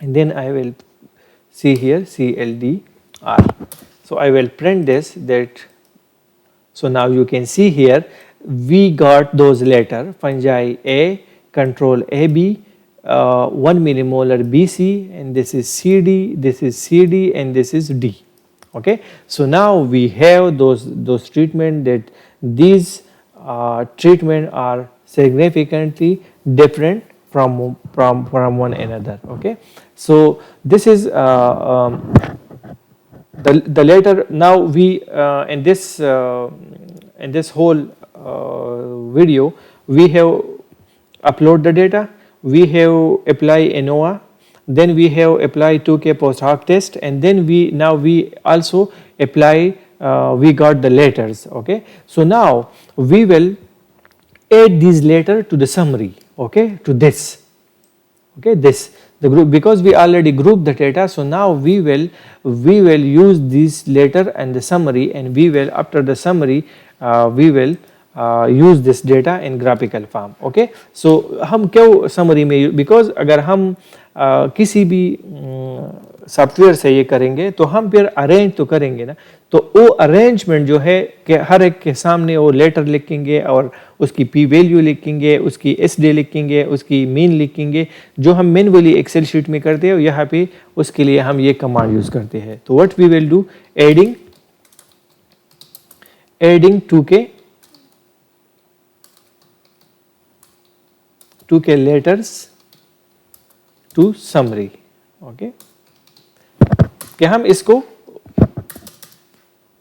S1: and then I will see here CLDR. So I will print this that, so now you can see here we got those letter fungi A, control AB, 1 millimolar BC, and this is CD, and this is D, okay. So now we have those treatment that these treatment are significantly different from one another, okay. So this is the letter. Now we in this whole video we have upload the data, we have apply ANOVA, then we have apply Tukey post-hoc test, and then we also apply we got the letters, okay. So now we will add these letter to the summary, okay, to this, okay, the group, because we already grouped the data. So now we will use this letter and the summary, and we will after the summary we will use this data in graphical form, okay. So हम क्यों summary में, because अगर हम किसी भी software से ये करेंगे तो हम फिर अरेंज तो करेंगे ना, तो वो अरेंजमेंट जो है कि हर एक के सामने वो लेटर लिखेंगे और उसकी पी वैल्यू लिखेंगे, उसकी एस डे लिखेंगे, उसकी मीन लिखेंगे, जो हम मैनुअली एक्सेल शीट में करते हैं, यहाँ पे उसके लिए हम ये कमांड यूज़ करते हैं. तो what we will do, adding Tukey letters to summary, okay. कि हम इसको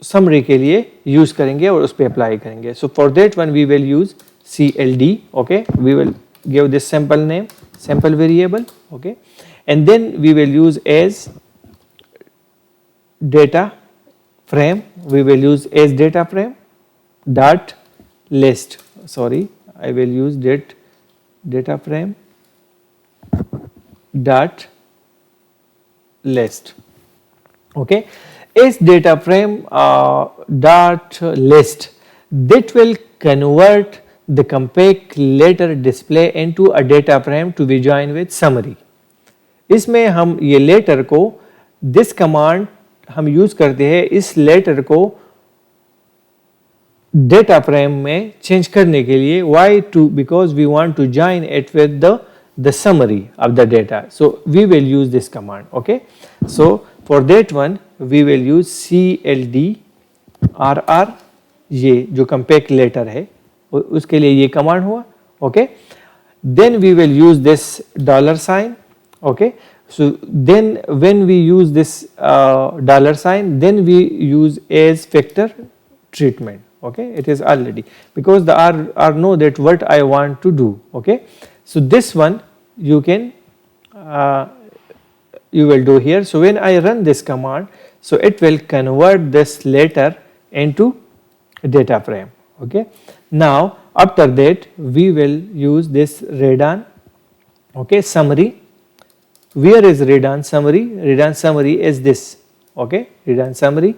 S1: समरी के लिए यूज करेंगे और उस पर अप्लाई करेंगे. So for that one we will use CLD. Okay, we will give this sample name, sample variable. Okay, and then we will use as data frame, we will use as data frame dot list. Sorry, I will use data frame dot list. Okay, as data frame dot list, that will convert the compact letter display into a data frame to be joined with summary. इसमें हम ये letter को this command हम use करते हैं इस letter को data frame में चेंज करने के लिए. Why? To because we want to join it with the summary of the data. So we will use this command. Okay, so for that one we will use CLD RR, ये जो compact letter है उसके लिए ये command हुआ. Okay, then we will use this dollar sign. Okay, so then when we use this dollar sign, then we use as factor treatment. Okay, it is already because the R know that what I want to do. Okay, so this one you can you will do here. So when I run this command, so it will convert this letter into data frame. Okay, now after that we will use this redan. Okay, summary. Where is redan summary? Redan summary is this. Okay, redan summary.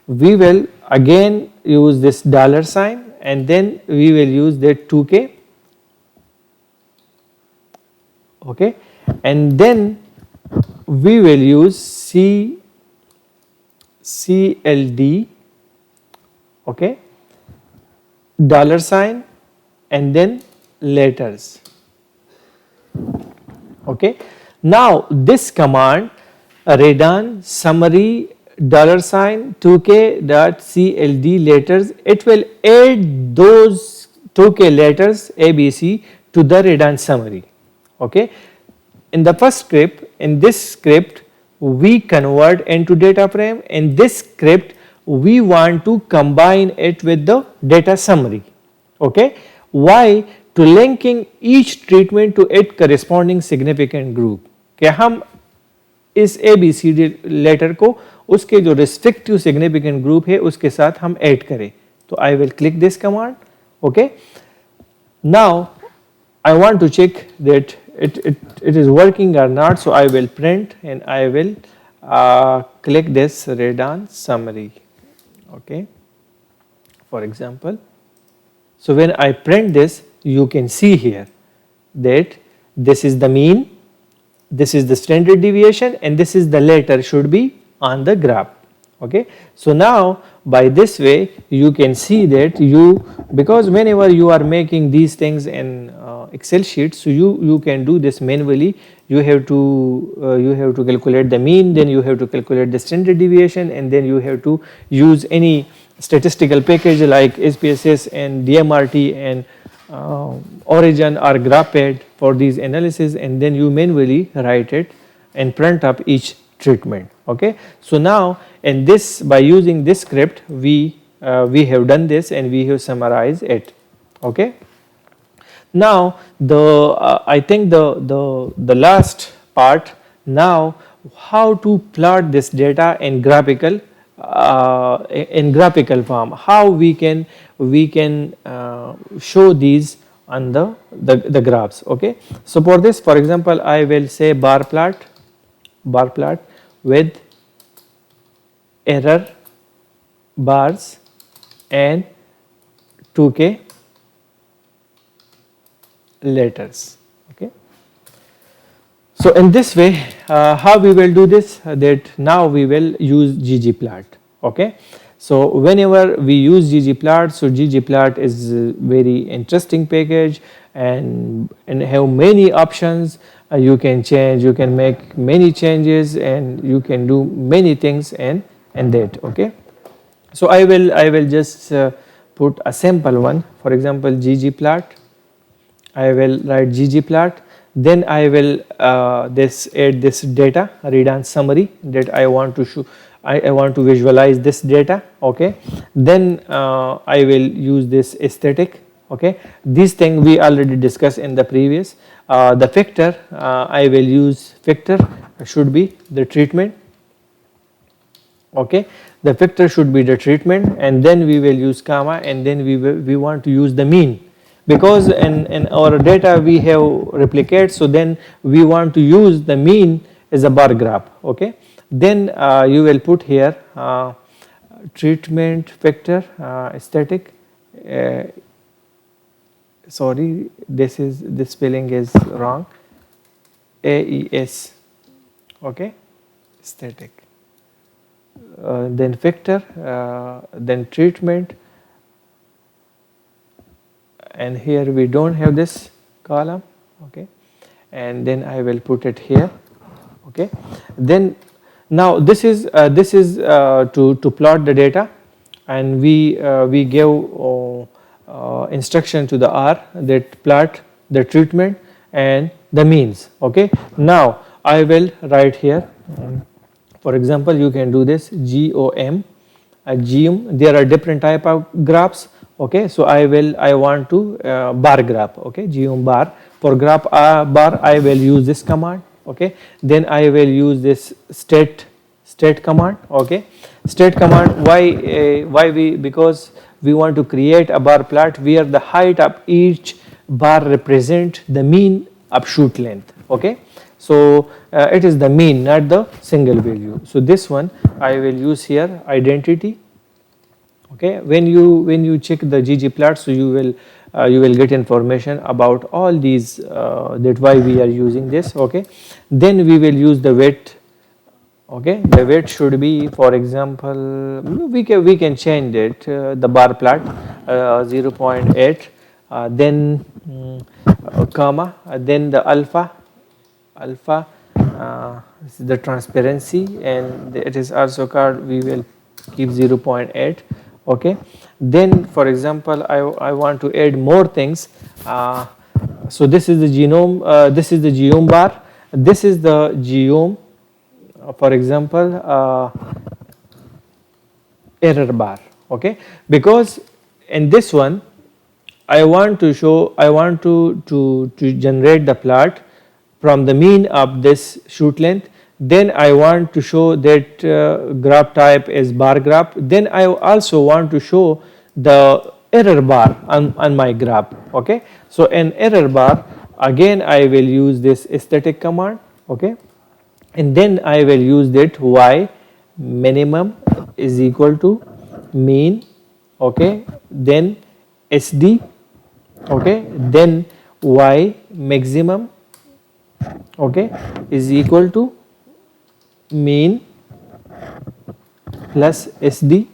S1: We will again use this dollar sign and then we will use that Tukey. Okay, and then we will use CLD. Okay, dollar sign and then letters. Okay, now this command redan summary dollar sign Tukey dot CLD letters, it will add those Tukey letters ABC to the redan summary. Okay, in the first script, in this script we convert into data frame. In this script we want to combine it with the data summary. Okay, why? To linking each treatment to its corresponding significant group. कि हम इस ABCD letter को उसके जो restrictive significant group है उसके साथ हम ऐड करें. तो I will click this command. Okay, now I want to check that it is working or not. So I will print and I will click this redan summary. Okay, for example, so when I print this, you can see here that this is the mean, this is the standard deviation, and this is the letter should be on the graph. Okay, so now by this way you can see that because whenever you are making these things in Excel sheets, so you can do this manually. You have to calculate the mean, then you have to calculate the standard deviation, and then you have to use any statistical package like SPSS and DMRT and Origin or GraphPad for these analysis, and then you manually write it and print up each treatment. Okay, so now in this, by using this script we have done this and we have summarized it. Okay, now I think the last part, now how to plot this data in graphical form, how we can show these on the graphs. Okay, so for this, for example, I will say bar plot with error bars and Tukey letters. Okay, so in this way how we will do this, that now we will use ggplot. Okay, so whenever we use ggplot, so ggplot is a very interesting package and have many options. You can change, you can make many changes, and you can do many things and that. Okay, so I will just put a sample one. For example, ggplot. I will write ggplot. Then I will this add this data read and summary that I want to show. I want to visualize this data. Okay, then I will use this aesthetic. Okay, this thing we already discussed in the previous. The factor I will use factor should be the treatment. Okay, the factor should be the treatment, and then we will use comma, and then we want to use the mean, because in our data we have replicate, so then we want to use the mean as a bar graph. Okay, then you will put here treatment factor static, sorry, this spelling is wrong, AES. Okay, static, then factor, then treatment, and here we don't have this column. Okay, and then I will put it here. Okay, then now this is to plot the data, and we give instruction to the R that plot the treatment and the means. Okay, now I will write here, for example, you can do this GOM, GOM. There are different type of graphs. Okay, so I want to bar graph. Okay, GOM bar. For graph bar, I will use this command. Okay, then I will use this state command. Okay, state command. Why we, because we want to create a bar plot where the height of each bar represent the mean of shoot length. Okay, so it is the mean, not the single value. So this one I will use here identity. Okay, when you check the ggplot, so you will get information about all these, that why we are using this. Okay, then we will use the weight. Okay, the weight should be, for example, we can change it, the bar plot 0.8, then comma, then the alpha this is the transparency, and it is also called, we will keep 0.8. Okay, then for example I want to add more things, so this is the genome, this is the genome bar, this is the genome, for example error bar. Okay, because in this one I want to show, I want to generate the plot from the mean of this shoot length, then I want to show that graph type is bar graph, then I also want to show the error bar on my graph. Okay, so in error bar again I will use this aesthetic command. Okay, and then I will use that y minimum is equal to mean. Okay, then SD. Okay, then y maximum, okay, is equal to mean plus SD,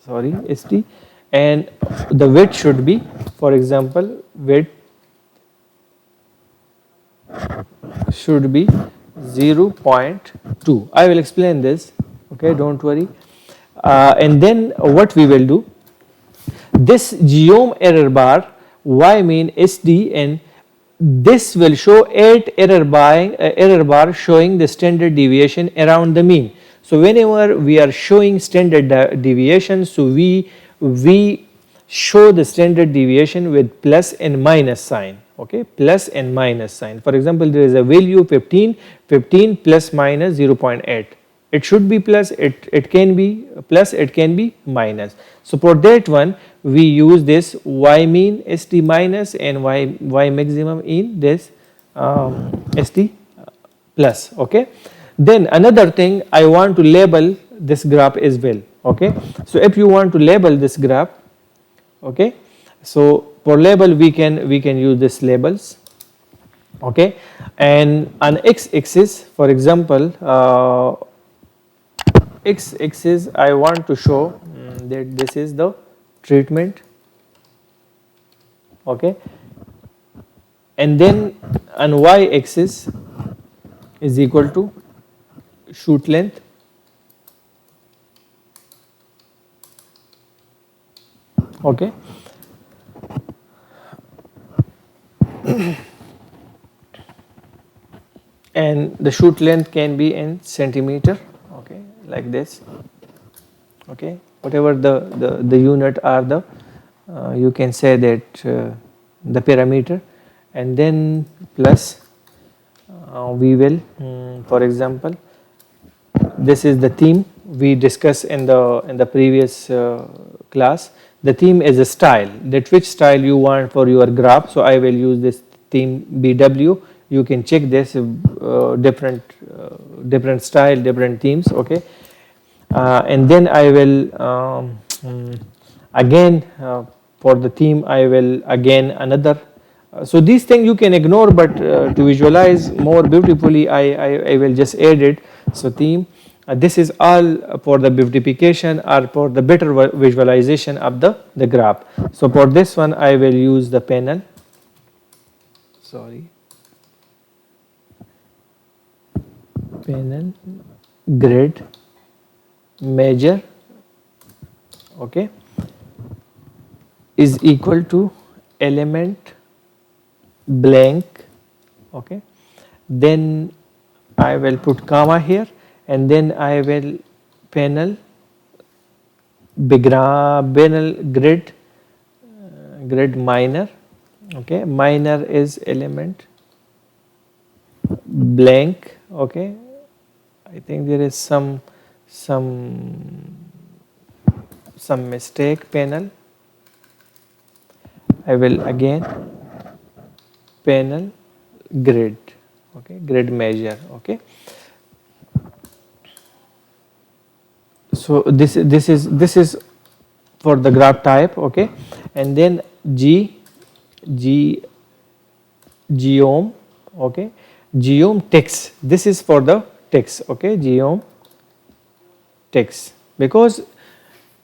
S1: sorry, SD, and the weight should be, for example, weight should be 0.2. I will explain this. Okay, don't worry. And then what we will do, this geom error bar y mean SD, and this will show 8 error bar showing the standard deviation around the mean. So whenever we are showing standard deviation, so we show the standard deviation with plus and minus sign. Okay, plus and minus sign. For example, there is a value 15 plus minus 0.8. It should be plus, it can be plus, it can be minus. So for that one we use this y mean SD minus and y maximum in this SD plus. Okay, then another thing, I want to label this graph as well. Okay, so if you want to label this graph, okay, so for label we can use this labels. Okay, and on x-axis, for example, x-axis I want to show that this is the treatment. Okay, and then on y-axis is equal to shoot length. Okay, and the shoot length can be in centimeter, okay, like this, okay, whatever the unit are the you can say that the parameter, and then plus we will for example, this is the theme we discussed in the previous class. The theme is a style, that which style you want for your graph. So I will use this theme BW. You can check this different style, different themes, okay. And then I will again for the theme I will again another. So these things you can ignore, but to visualize more beautifully I will just add it. So theme, this is all for the beautification or for the better visualization of the graph. So for this one I will use the panel, sorry, panel grid measure, okay, is equal to element blank, okay. Then I will put comma here, and then I will panel grid grid minor, okay. Minor is element blank, okay. I think there is some mistake. Panel, I will again panel grid, okay, grid measure, okay. So this is for the graph type, okay. And then geom, okay, geom text, this is for the text, okay, geom text, because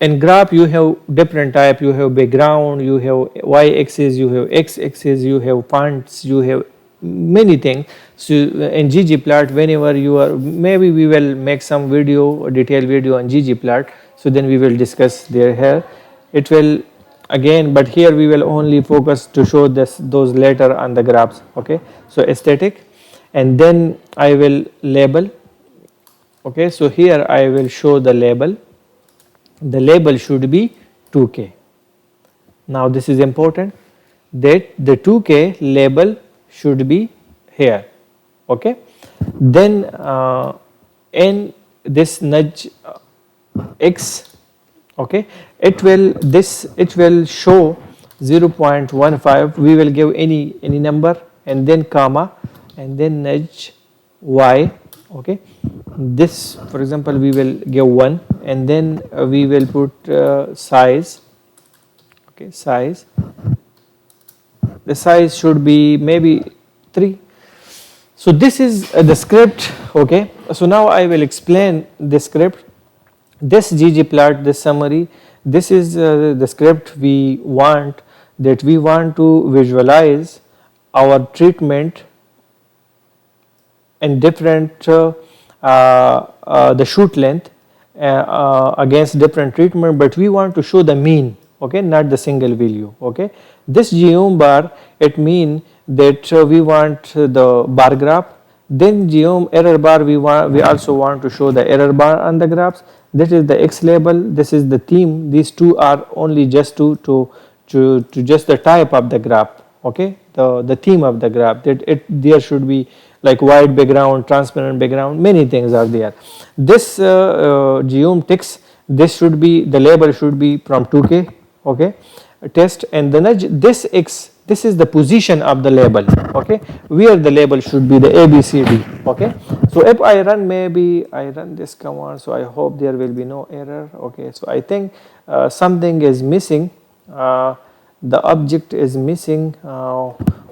S1: in graph you have different type, you have background, you have y-axis, you have x-axis, you have fonts, you have many things. So in ggplot, whenever you are, maybe we will make some video, a detailed video on ggplot, so then we will discuss there here. It will again, but here we will only focus to show those later on the graphs, okay. So aesthetic, and then I will label, okay. So here I will show the label. The label should be 2K. Now this is important, that the 2K label should be here, okay. Then in this nudge x, okay, it will show 0.15. We will give any number, and then comma, and then nudge y, okay. This, for example, we will give 1, and then we will put size, okay, size. The size should be maybe 3. So this is the script, okay. So now I will explain the script. This ggplot, this summary, this is the script we want, that we want to visualize our treatment and different the shoot length against different treatment, but we want to show the mean, okay, not the single value, okay. This geom bar, it mean that we want the bar graph. Then geom error bar, we also want to show the error bar on the graphs. That is the x label, this is the theme. These two are only just to just the type of the graph, okay, the theme of the graph, that there should be like white background, transparent background, many things are there. This geom text, this should be, the label should be from 2K, okay, test, and the nudge, this x, this is the position of the label, okay, where the label should be, the ABCD, okay. So if I run, maybe I run this command, so I hope there will be no error, okay. So I think something is missing, the object is missing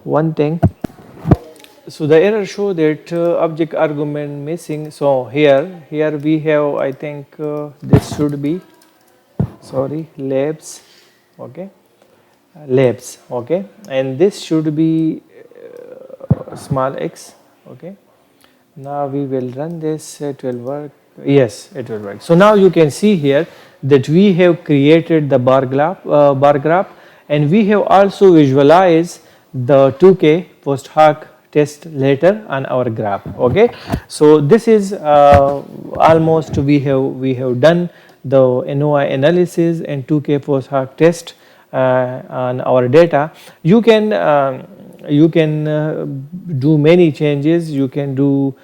S1: one thing. So the error show that object argument missing. So here we have, I think this should be, sorry, labs, okay, labs, okay, and this should be small x, okay. Now we will run this, it will work, yes, it will work. So now you can see here that we have created the bar graph, and we have also visualized the 2K post hoc test later on our graph. Okay, so this is almost we have done the ANOVA analysis and Tukey post-hoc test on our data. You can do many changes. You can do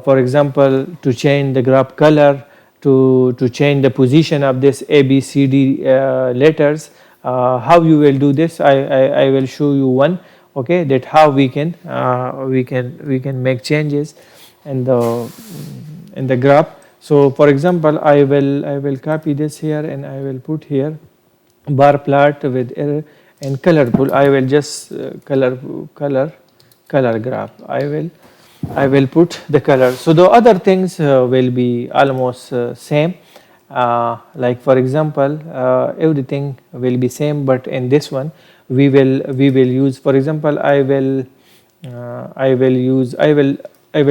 S1: for example, to change the graph color, to change the position of this A, B, C, D letters. How you will do this? I will show you one. Okay, that how we can make changes in the graph. So for example, I will copy this here and I will put here bar plot with error and color pool. I will just color graph. I will put the color. So the other things will be almost same. Like for example, everything will be same, but in this one we will use. For example, I will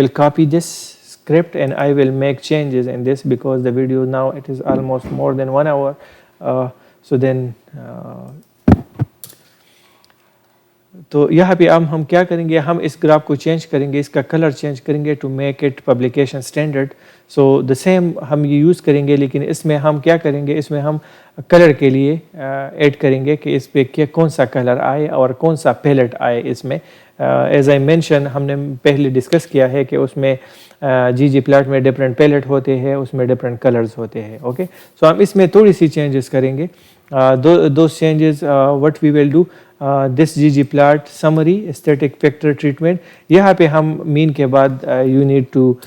S1: copy this script and I will make changes in this because the video now it is almost more than 1 hour. So then तो यहाँ पे अब हम क्या करेंगे, हम इस graph को चेंज करेंगे, इसका कलर चेंज करेंगे to make it publication standard. So the same हम ये यूज़ करेंगे, लेकिन इसमें हम क्या करेंगे, इसमें हम कलर के लिए ऐड करेंगे कि इस पे क्या कौन सा कलर आए और कौन सा पैलेट आए इसमें. एज आई मेंशन हमने पहले डिस्कस किया है कि उसमें ggplot में डिफरेंट पैलेट होते हैं, उसमें डिफरेंट कलर्स होते हैं. ओके, सो हम इसमें थोड़ी सी चेंजेस करेंगे. दो changes what we will do, this ggplot summary static factor treatment. यहाँ पे हम मीन के बाद you need to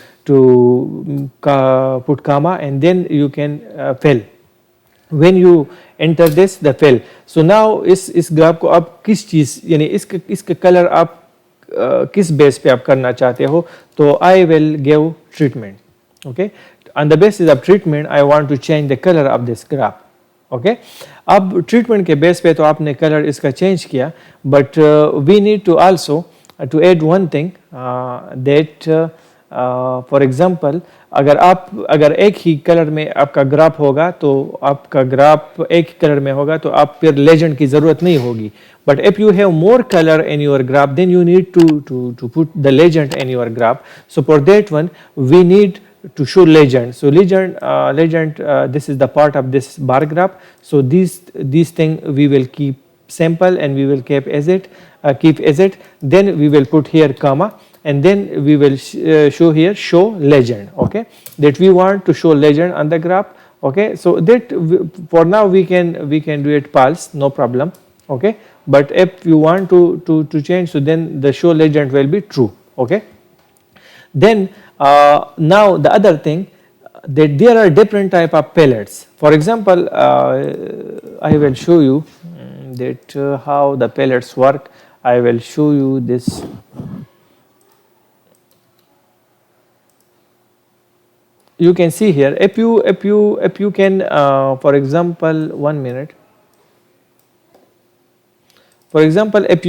S1: put comma and then you can fill. when you enter this the fill. So now इस graph को आप किस चीज़ यानी इसका कलर आप किस बेस पे आप करना चाहते हो, तो I will give treatment. Okay, on the basis of treatment I want to change the color of this graph. Okay, अब treatment के बेस पे तो आपने कलर इसका चेंज किया, but we need to also to add one thing that for example अगर एक ही colour में आपका ग्राफ होगा तो आपका ग्राफ एक ही कलर में होगा तो आप फिर लेजेंड की ज़रूरत नहीं होगी. But if you have more colour in your graph then you need to put the legend in your graph. So for that one we need to show legend. So legend this is the part of this bar graph. So these thing we will keep sample and we will keep as it. Then we will put here comma and then we will show here show legend. Okay, that we want to show legend on the graph. Okay, so that for now we can do it false, no problem. Okay, but if you want to change, so then the show legend will be true. Okay, then now the other thing that there are different type of pellets. For example, I will show you that how the pellets work. I will show you this. You can see here if you can for example 1 minute. For example, if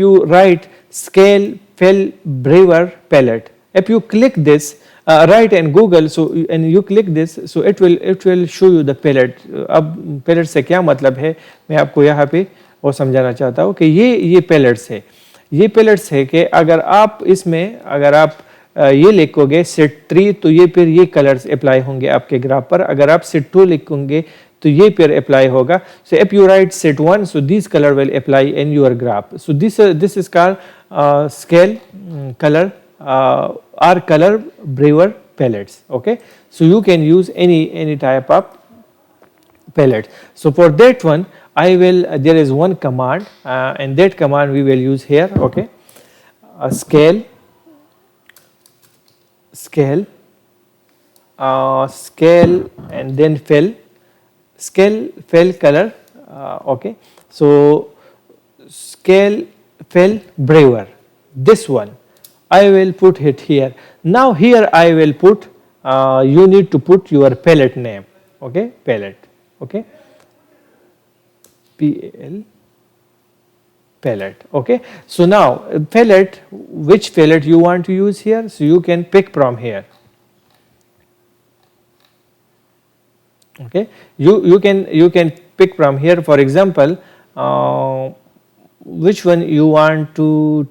S1: you write scale fill brewer pellet, if you click this write in Google, so and you click this, so it will show you the pellet. अब pellet से क्या मतलब है, मैं आपको यहाँ पे वो समझाना चाहता हूँ कि ये pellets है. ये pellets है कि अगर आप इसमें अगर आप ये लिखोगे सेट 3 तो ये फिर ये कलर्स अप्लाई होंगे आपके ग्राफ पर. अगर आप सेट 2 लिखोगे तो ये फिर अप्लाई होगा. So if you write set 1, so this color will apply in your graph. So this is called scale color or color brewer pellets. Okay, so you can use any type of pellet. So for that one I will there is one command and that command we will use here. Okay, scale and then fill color. Okay, so scale fill brewer, this one I will put it here. Now here I will put you need to put your pellet name. Okay, pellet. Okay, pellet. Okay, so now pellet, which pellet you want to use here, so you can pick from here. Okay, you can pick from here. For example, which one you want to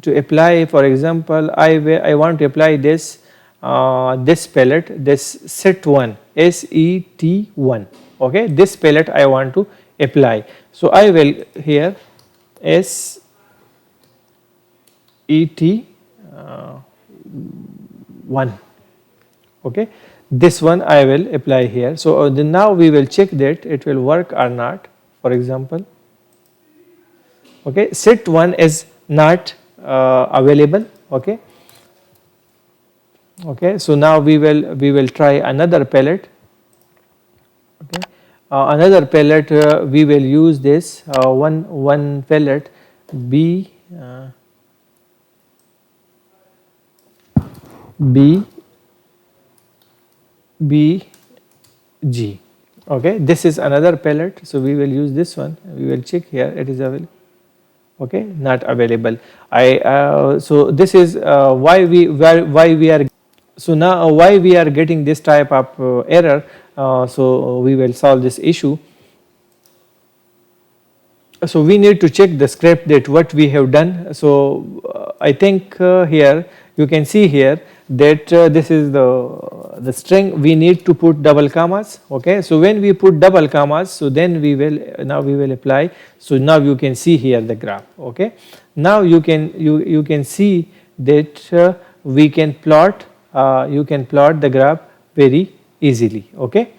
S1: apply. For example, I want to apply this this palette, this set1, set1. Okay, this palette I want to apply. So I will here set1. Okay, this one I will apply here. So then now we will check that it will work or not. For example, okay, set1 is not available. Okay, okay, so now we will try another palette. Okay, another palette we will use this one palette B BG. Okay, this is another palette, so we will use this one. We will check here, it is available. Okay, not available. So this is why we are. So now why we are getting this type of error. So we will solve this issue. So we need to check the script that what we have done. So I think here you can see here that this is the string. We need to put double commas. Okay, so when we put double commas, so then we will apply. So now you can see here the graph. Okay, now you can see that we can plot. You can plot the graph very easily. Okay,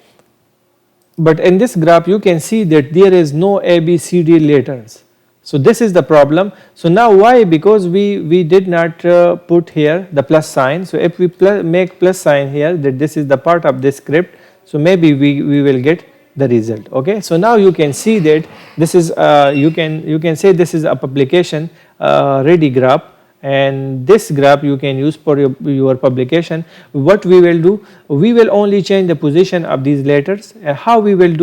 S1: but in this graph you can see that there is no ABCD letters. So this is the problem. So now why? Because we did not put here the plus sign. So if we make plus sign here, that this is the part of this script, so maybe we will get the result. Okay, so now you can see that this is you can say this is a publication ready graph, and this graph you can use for your publication. What we will do, we will only change the position of these letters. How we will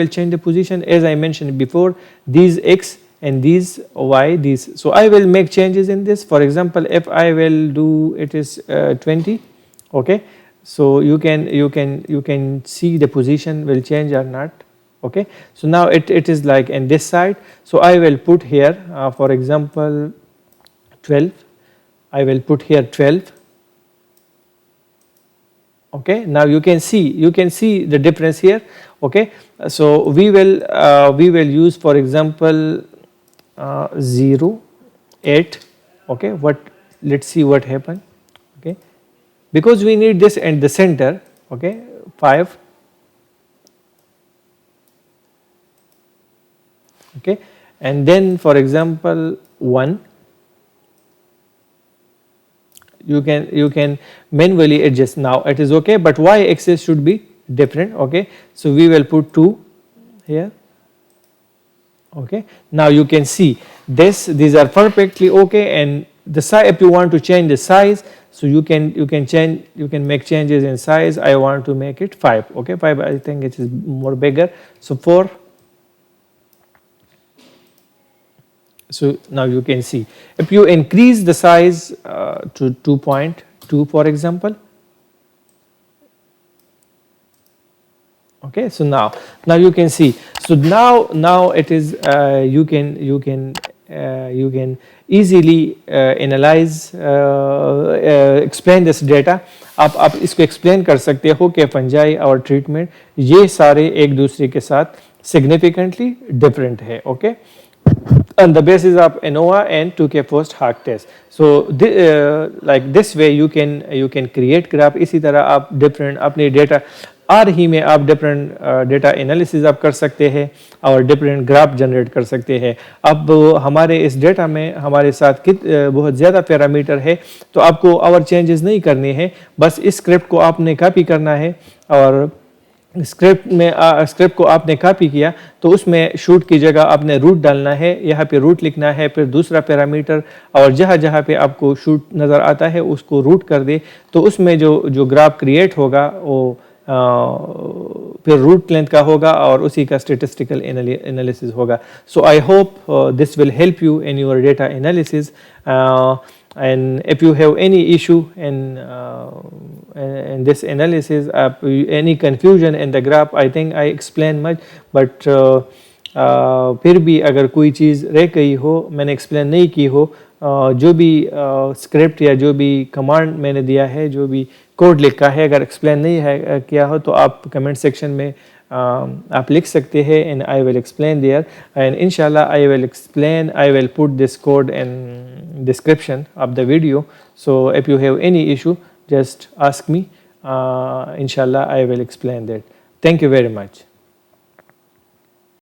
S1: change the position, as I mentioned before, these X and these Y, these. So I will make changes in this. For example, if I will do it is 20. Okay, so you can see the position will change or not. Okay, so now it is like in this side. So I will put here for example 12. I will put here 12. Okay, now you can see the difference here. Okay, so we will use for example 0, 8. Okay, let's see what happened. Okay, because we need this at the center. Okay, 5. Okay, and then for example 1. You can manually adjust. Now it is okay, but y axis should be different. Okay, so we will put 2 here. Okay, now you can see these are perfectly okay, and the size, if you want to change the size, so you can make changes in size. I want to make it 5. Okay, 5, I think it is more bigger, so 4. So now you can see if you increase the size to 2.2 for example. Okay, so now you can see. So now it is you can easily analyze explain this data. आप इसको explain कर सकते हो कि fungi और treatment ये सारे एक दूसरे के साथ significantly different है. Okay, on the basis of ANOVA and Tukey post-hoc test. So like this way you can create graph. इसी तरह आप different अपने data आर ही में आप डिफरेंट डेटा एनालिसिस आप कर सकते हैं और डिफरेंट ग्राफ जनरेट कर सकते हैं. अब हमारे इस डेटा में हमारे साथ बहुत ज़्यादा पैरामीटर है, तो आपको और चेंजेस नहीं करने हैं. बस इस स्क्रिप्ट को आपने कॉपी करना है, और स्क्रिप्ट को आपने कॉपी किया तो उसमें शूट की जगह आपने रूट डालना है. यहाँ पे रूट लिखना है, फिर दूसरा पैरामीटर, और जहाँ जहाँ पे आपको शूट नज़र आता है उसको रूट कर दे. तो उसमें जो ग्राफ क्रिएट होगा वो फिर रूट लेंथ का होगा और उसी का स्टेटिस्टिकल एनालिसिस होगा. So I hope this will help you in your data analysis. And if you have any issue in this analysis, any confusion in the graph, I think I explained much, but फिर भी अगर कोई चीज़ रह गई हो, मैंने explain नहीं की हो, जो भी स्क्रिप्ट या जो भी कमांड मैंने दिया है, जो भी कोड लिखा है, अगर एक्सप्लेन नहीं है किया हो तो आप कमेंट सेक्शन में आप लिख सकते हैं and I will explain there and इंशाल्लाह I will put this code in description of the video. So if you have any issue, just ask me. Inshallah I will explain that. Thank you very much.